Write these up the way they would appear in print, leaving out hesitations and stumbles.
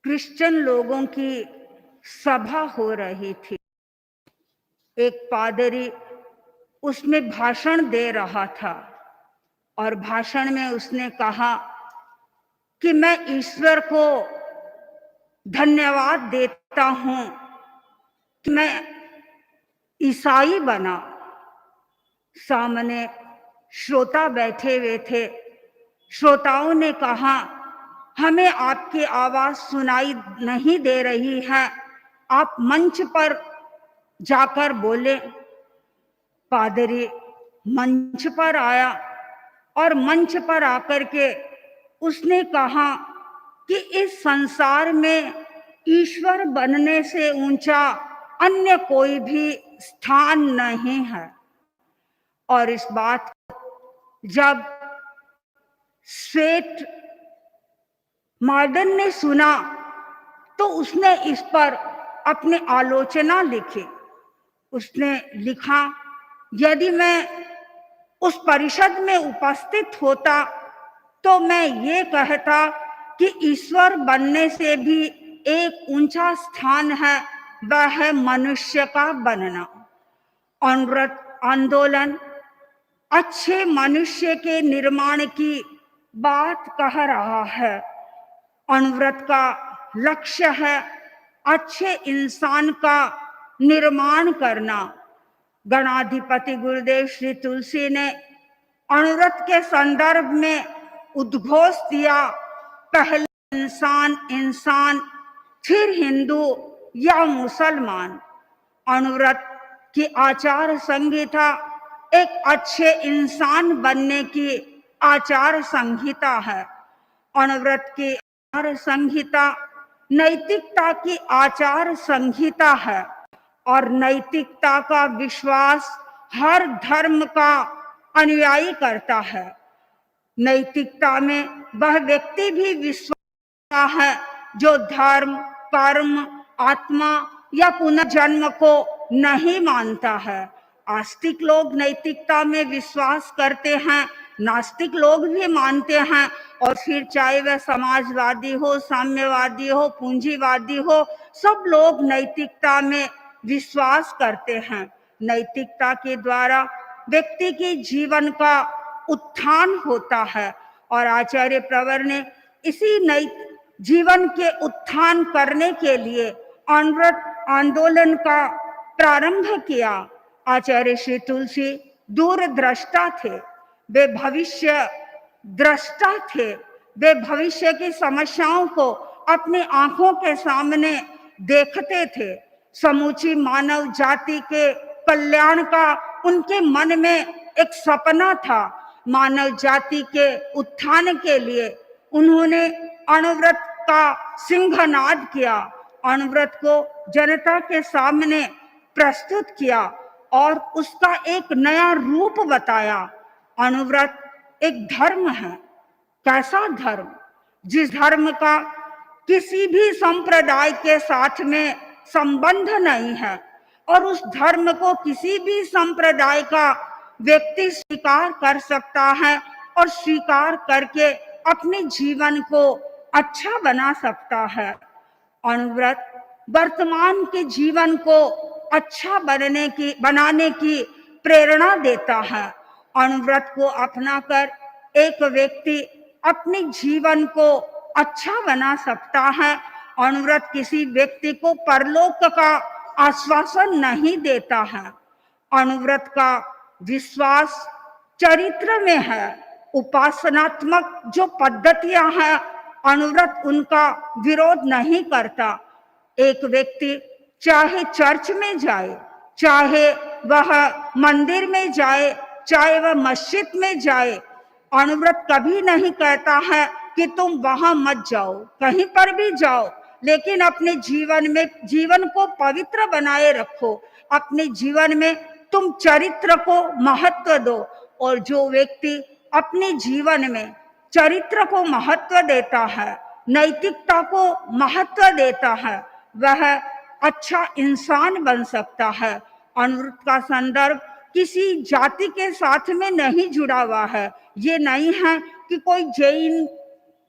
Christian लोगों की सभा हो रही थी। एक पादरी उसमें भाषण दे रहा था और भाषण में उसने कहा कि मैं ईश्वर को धन्यवाद देता हूं कि मैं ईसाई बना। सामने श्रोता बैठे हुए थे। श्रोताओं ने कहा, हमें आपकी आवाज सुनाई नहीं दे रही है, आप मंच पर जाकर बोले। पादरी मंच पर आया और मंच पर आकर के उसने कहा कि इस संसार में ईश्वर बनने से ऊंचा अन्य कोई भी स्थान नहीं है। और इस बात को जब श्वेत मार्डन ने सुना तो उसने इस पर अपनी आलोचना लिखी। उसने लिखा, यदि मैं उस परिषद में उपस्थित होता तो मैं ये कहता कि ईश्वर बनने से भी एक ऊंचा स्थान है, वह है मनुष्य का बनना। अनवरत आंदोलन अच्छे मनुष्य के निर्माण की बात कह रहा है। अनवरत का लक्ष्य है अच्छे इंसान का निर्माण करना। गणाधिपति गुरुदेव श्री तुलसी ने अनवरत के संदर्भ में उद्घोष दिया, पहले इंसान इंसान, फिर हिंदू या मुसलमान। अनवरत की आचार संहिता एक अच्छे इंसान बनने की आचार संहिता है। अनवरत की आचार संहिता नैतिकता की आचार संहिता है और नैतिकता का विश्वास हर धर्म का अनुयायी करता है। नैतिकता में वह व्यक्ति भी विश्वास है जो धर्म, कर्म, आत्मा या पुनर्जन्म को नहीं मानता है। आस्तिक लोग नैतिकता में विश्वास करते हैं, नास्तिक लोग भी मानते हैं, और फिर चाहे वह समाजवादी हो, साम्यवादी हो, पूंजीवादी हो, सब लोग नैतिकता में विश्वास करते हैं। नैतिकता के द्वारा व्यक्ति के जीवन का उत्थान होता है और आचार्य प्रवर ने इसी जीवन के उत्थान करने के लिए अनवरत आंदोलन का प्रारंभ किया। आचार्य श्री तुलसी दूरदृष्टा थे, वे भविष्य दृष्टा थे। वे भविष्य की समस्याओं को अपनी आंखों के सामने देखते थे। समूची मानव जाति के कल्याण का उनके मन में एक सपना था। मानव जाति के उत्थान के लिए उन्होंने अनवरत का सिंहनाद किया, अनवरत को जनता के सामने प्रस्तुत किया और उसका एक नया रूप बताया। अनवरत एक धर्म है। कैसा धर्म? जिस धर्म का किसी भी संप्रदाय के साथ में संबंध नहीं है और उस धर्म को किसी भी संप्रदाय का व्यक्ति स्वीकार कर सकता है और स्वीकार करके अपने जीवन को अच्छा बना सकता है। अनवरत वर्तमान के जीवन को अच्छा बनाने की प्रेरणा देता है। अनवरत को अपनाकर एक व्यक्ति अपने जीवन को अच्छा बना सकता है। अनवरत किसी व्यक्ति को परलोक का आश्वासन नहीं देता है। अनवरत का विश्वास चरित्र में है। उपासनात्मक जो पद्धतियां हैं, अनवरत उनका विरोध नहीं करता। एक व्यक्ति चाहे चर्च में जाए, चाहे वह मंदिर में जाए, चाहे वह मस्जिद में जाए, अनवरत कभी नहीं कहता है कि तुम वहां मत जाओ, कहीं पर भी जाओ, लेकिन अपने जीवन को पवित्र बनाए रखो। अपने जीवन में तुम चरित्र को महत्व दो। और जो व्यक्ति अपने जीवन में चरित्र को महत्व देता है, नैतिकता को महत्व देता है, वह अच्छा इंसान बन सकता है। अनवरत का संदर्भ किसी जाति के साथ में नहीं जुड़ा हुआ है। ये नहीं है कि कोई जैन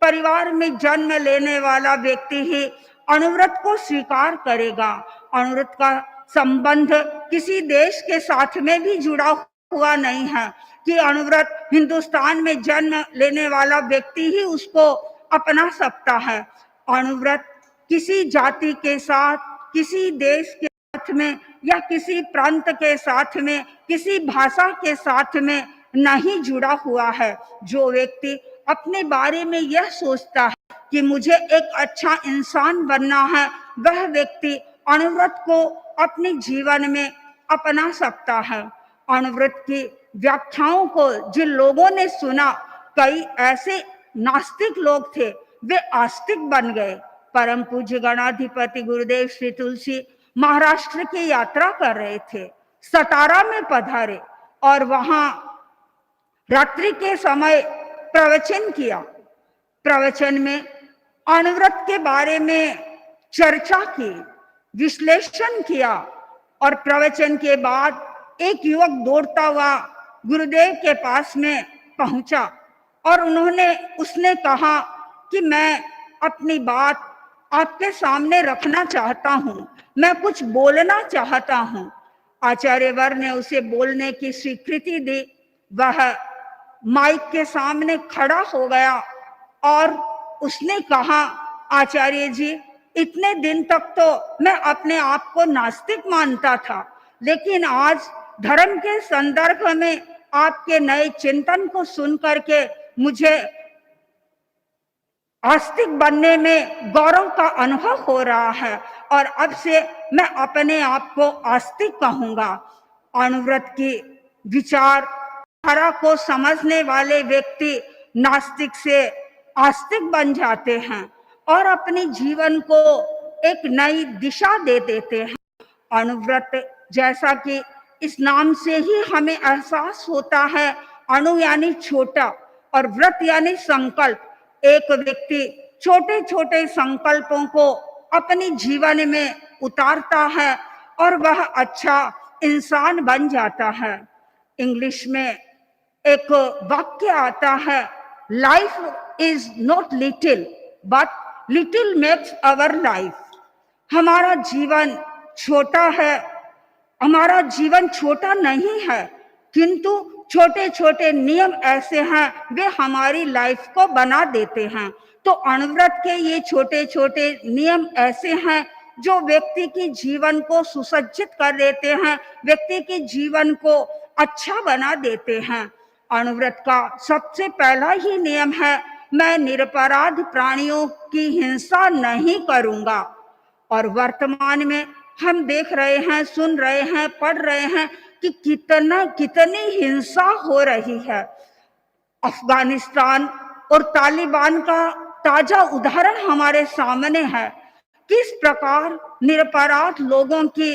परिवार में जन्म लेने वाला व्यक्ति ही अनुव्रत को स्वीकार करेगा। अनुव्रत का संबंध किसी देश के साथ में भी जुड़ा हुआ नहीं है कि अनुव्रत हिंदुस्तान में जन्म लेने वाला व्यक्ति ही उसको अपना सकता है। अनुव्रत किसी जाति के साथ, किसी देश के साथ में या किसी प्रांत के साथ में, किसी भाषा के साथ में नहीं जुड़ा हुआ है। जो व्यक्ति अपने बारे में यह सोचता है कि मुझे एक अच्छा इंसान बनना है, वह व्यक्ति अनुव्रत को अपने जीवन में अपना सकता है। अनुव्रत की व्याख्याओं को जिन लोगों ने सुना, कई ऐसे नास्तिक लोग थे, वे आस्तिक बन गए। परम पूज्य गणाधिपति गुरुदेव श्री तुलसी महाराष्ट्र की यात्रा कर रहे थे, सटारा में पधारे और वहां रात्रि के समय प्रवचन किया। प्रवचन में अनुव्रत के बारे में चर्चा की, विश्लेषण किया और प्रवचन के बाद एक युवक दौड़ता हुआ गुरुदेव के पास में पहुंचा और उसने कहा कि मैं अपनी बात आपके सामने रखना चाहता हूं, मैं कुछ बोलना चाहता हूं। आचार्यवर ने उसे बोलने की स्वीकृति दी। वह माइक के सामने खड़ा हो गया और उसने कहा, आचार्य जी, इतने दिन तक तो मैं अपने आप को नास्तिक मानता था, लेकिन आज धर्म के संदर्भ में आपके नए चिंतन को सुन करके मुझे आस्तिक बनने में गौरव का अनुभव हो रहा है और अब से मैं अपने आप को आस्तिक कहूंगा। अनुव्रत की विचारधारा को समझने वाले व्यक्ति नास्तिक से आस्तिक बन जाते हैं और अपने जीवन को एक नई दिशा दे देते हैं। अनुव्रत, जैसा कि इस नाम से ही हमें एहसास होता है, अणु यानी छोटा और व्रत यानी संकल्प। एक व्यक्ति छोटे छोटे संकल्पों को अपने जीवन में उतारता है और वह अच्छा इंसान बन जाता है। इंग्लिश में एक वाक्य आता है, life is not little but little makes our life. हमारा जीवन छोटा है, हमारा जीवन छोटा नहीं है, किंतु छोटे छोटे नियम ऐसे हैं, वे हमारी लाइफ को बना देते हैं। तो अनुव्रत के ये छोटे छोटे नियम ऐसे हैं जो व्यक्ति के जीवन को सुसज्जित कर देते हैं, व्यक्ति के जीवन को अच्छा बना देते हैं। अनुव्रत का सबसे पहला ही नियम है, मैं निरपराध प्राणियों की हिंसा नहीं करूंगा। और वर्तमान में हम देख रहे हैं, सुन रहे हैं, पढ़ रहे हैं कि कितनी हिंसा हो रही है। अफगानिस्तान और तालिबान का ताजा उदाहरण हमारे सामने है। किस प्रकार निरपराध लोगों की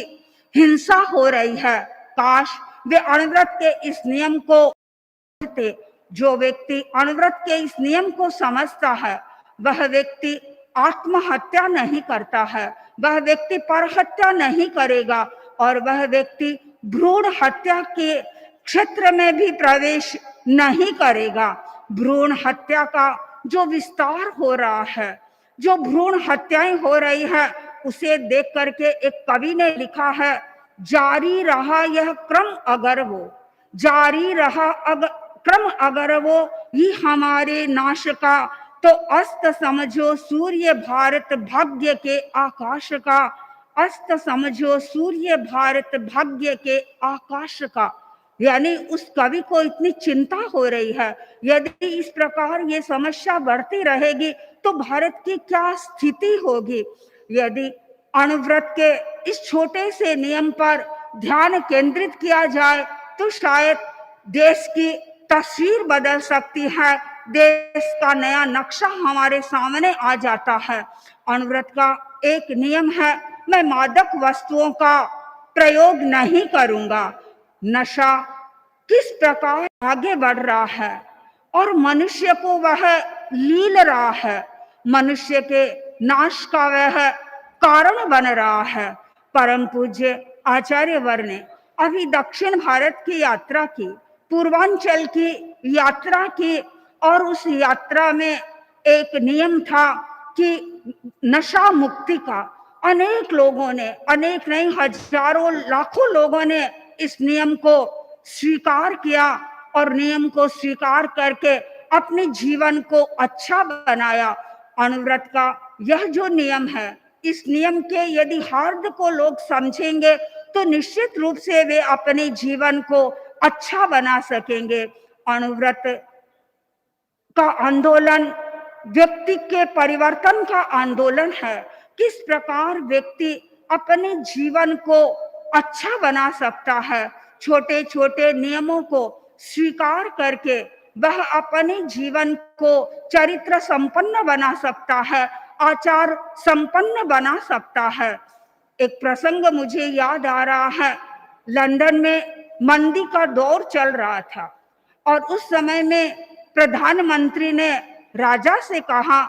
हिंसा हो रही है। काश वे अनुव्रत के इस नियम को समझते। जो व्यक्ति अनुव्रत के इस नियम को समझता है, वह व्यक्ति आत्महत्या नहीं करता है, वह व्यक्ति परहत्या नहीं करेगा और वह व्यक्ति भ्रूण हत्या के क्षेत्र में भी प्रवेश नहीं करेगा। भ्रूण हत्या का जो विस्तार हो रहा है, जो भ्रूण हत्याएं हो रही है, उसे देख करके एक कवि ने लिखा है, जारी रहा यह क्रम अगर वो, जारी रहा क्रम अगर वो ही हमारे नाश का, तो अस्त समझो सूर्य भारत भाग्य के आकाश का, अस्त समझो सूर्य भारत भाग्य के आकाश का। यानी उस कवि को इतनी चिंता हो रही है, यदि इस प्रकार ये समस्या बढ़ती रहेगी तो भारत की क्या स्थिति होगी। यदि अनुव्रत के इस छोटे से नियम पर ध्यान केंद्रित किया जाए तो शायद देश की तस्वीर बदल सकती है, देश का नया नक्शा हमारे सामने आ जाता है। अनुव्रत का एक नियम है, मैं मादक वस्तुओं का प्रयोग नहीं करूंगा। नशा किस प्रकार आगे बढ़ रहा है और मनुष्य को वह लील रहा है, मनुष्य के नाश का वह कारण बन रहा है। परम पूज्य आचार्यवर ने अभी दक्षिण भारत की यात्रा की, पूर्वांचल की यात्रा की और उस यात्रा में एक नियम था कि नशा मुक्ति का। अनेक लोगों ने, अनेक नहीं हजारों लाखों लोगों ने इस नियम को स्वीकार किया और नियम को स्वीकार करके अपने जीवन को अच्छा बनाया। अनुव्रत का यह जो नियम है, इस नियम के यदि हार्द को लोग समझेंगे तो निश्चित रूप से वे अपने जीवन को अच्छा बना सकेंगे। अनुव्रत का आंदोलन व्यक्ति के परिवर्तन का आंदोलन है। किस प्रकार व्यक्ति अपने जीवन को अच्छा बना सकता है, छोटे छोटे नियमों को स्वीकार करके वह अपने जीवन को चरित्र संपन्न बना सकता है, आचार संपन्न बना सकता है। एक प्रसंग मुझे याद आ रहा है, लंदन में मंदी का दौर चल रहा था और उस समय में प्रधानमंत्री ने राजा से कहा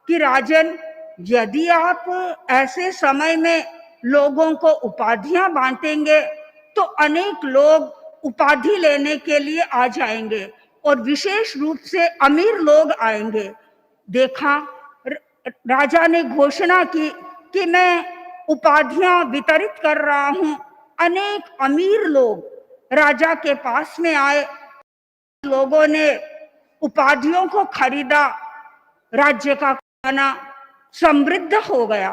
कि राजन, यदि आप ऐसे समय में लोगों को उपाधियां बांटेंगे तो अनेक लोग उपाधि लेने के लिए आ जाएंगे और विशेष रूप से अमीर लोग आएंगे। देखा, राजा ने घोषणा की कि मैं उपाधियां वितरित कर रहा हूं। अनेक अमीर लोग राजा के पास में आए, लोगों ने उपाधियों को खरीदा, राज्य का खाना समृद्ध हो गया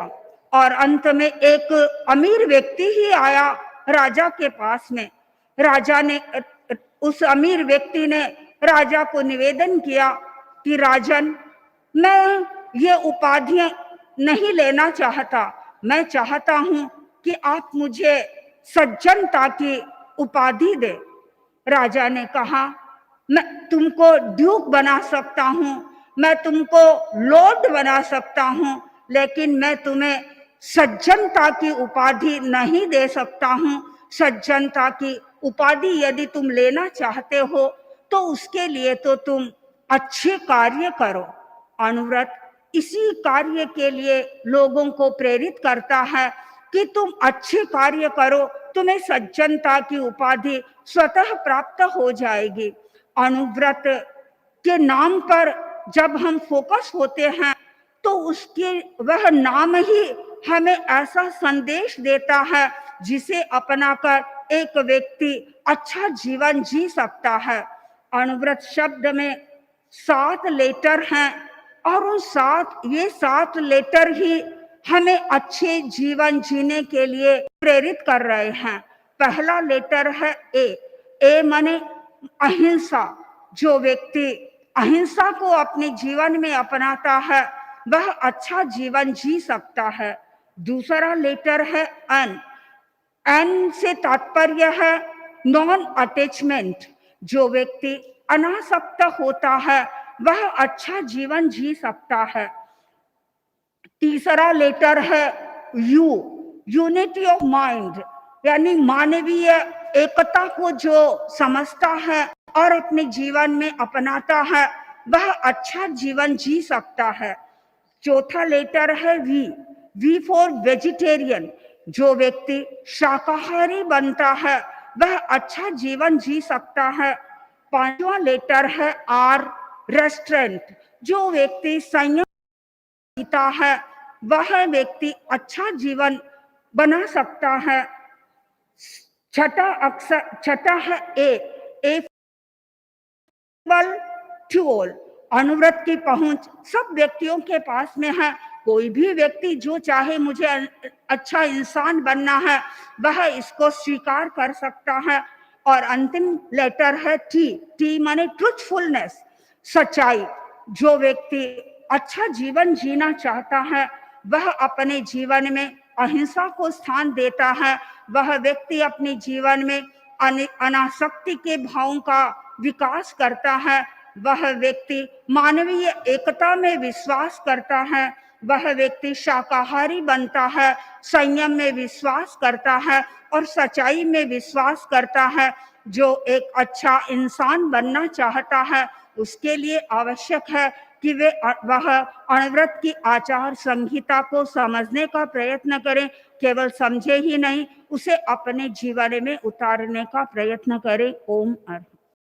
और अंत में एक अमीर व्यक्ति ही आया राजा के पास में। राजा ने, उस अमीर व्यक्ति ने राजा को निवेदन किया कि राजन, मैं ये उपाधियां नहीं लेना चाहता, मैं चाहता हूं कि आप मुझे सज्जनता की उपाधि दे। राजा ने कहा, मैं तुमको ड्यूक बना सकता हूं, मैं तुमको लॉर्ड बना सकता हूं, लेकिन मैं तुम्हें सज्जनता की उपाधि नहीं दे सकता हूं। सज्जनता की उपाधि यदि तुम लेना चाहते हो तो उसके लिए तो तुम अच्छे कार्य करो। अनुव्रत इसी कार्य के लिए लोगों को प्रेरित करता है कि तुम अच्छे कार्य करो, तुम्हें सज्जनता की उपाधि स्वतः प्राप्त हो जाएगी। अनुव्रत के नाम पर जब हम फोकस होते हैं तो उसके वह नाम ही हमें ऐसा संदेश देता है जिसे अपनाकर एक व्यक्ति अच्छा जीवन जी सकता है। अनुव्रत शब्द में 7 लेटर हैं और उन 7 लेटर ही हमें अच्छे जीवन जीने के लिए प्रेरित कर रहे हैं। पहला लेटर है ए। ए माने अहिंसा। जो व्यक्ति अहिंसा को अपने जीवन में अपनाता है वह अच्छा जीवन जी सकता है। दूसरा लेटर है एन। एन से तात्पर्य है नॉन अटैचमेंट। जो व्यक्ति अनासक्त होता है वह अच्छा जीवन जी सकता है। तीसरा लेटर है यू। यूनिटी ऑफ माइंड, यानी मानवीय एकता को जो समझता है और अपने जीवन में अपनाता है वह अच्छा जीवन जी सकता है। चौथा लेटर है वी। We for vegetarian. जो व्यक्ति शाकाहारी बनता है वह अच्छा जीवन जी सकता है। पांचवा लेटर है आर। रेस्टोरेंट। जो व्यक्ति संयम जीता है वह व्यक्ति अच्छा जीवन बना सकता है। छठा है ए टू ऑल। अनुव्रत की पहुंच सब व्यक्तियों के पास में है। कोई भी व्यक्ति जो चाहे मुझे अच्छा इंसान बनना है वह इसको स्वीकार कर सकता है। और अंतिम लेटर है टी। टी माने ट्रुथफुलनेस, सच्चाई। जो व्यक्ति अच्छा जीवन जीना चाहता है वह अपने जीवन में अहिंसा को स्थान देता है। वह व्यक्ति अपने जीवन में अनासक्ति के भावों का विकास करता है। वह व्यक्ति मानवीय एकता में विश्वास करता है। वह व्यक्ति शाकाहारी बनता है, संयम में विश्वास करता है और सच्चाई में विश्वास करता है। जो एक अच्छा इंसान बनना चाहता है उसके लिए आवश्यक है कि वह अनुव्रत की आचार संहिता को समझने का प्रयत्न करें। केवल समझे ही नहीं, उसे अपने जीवन में उतारने का प्रयत्न करें। ओम अर्थ।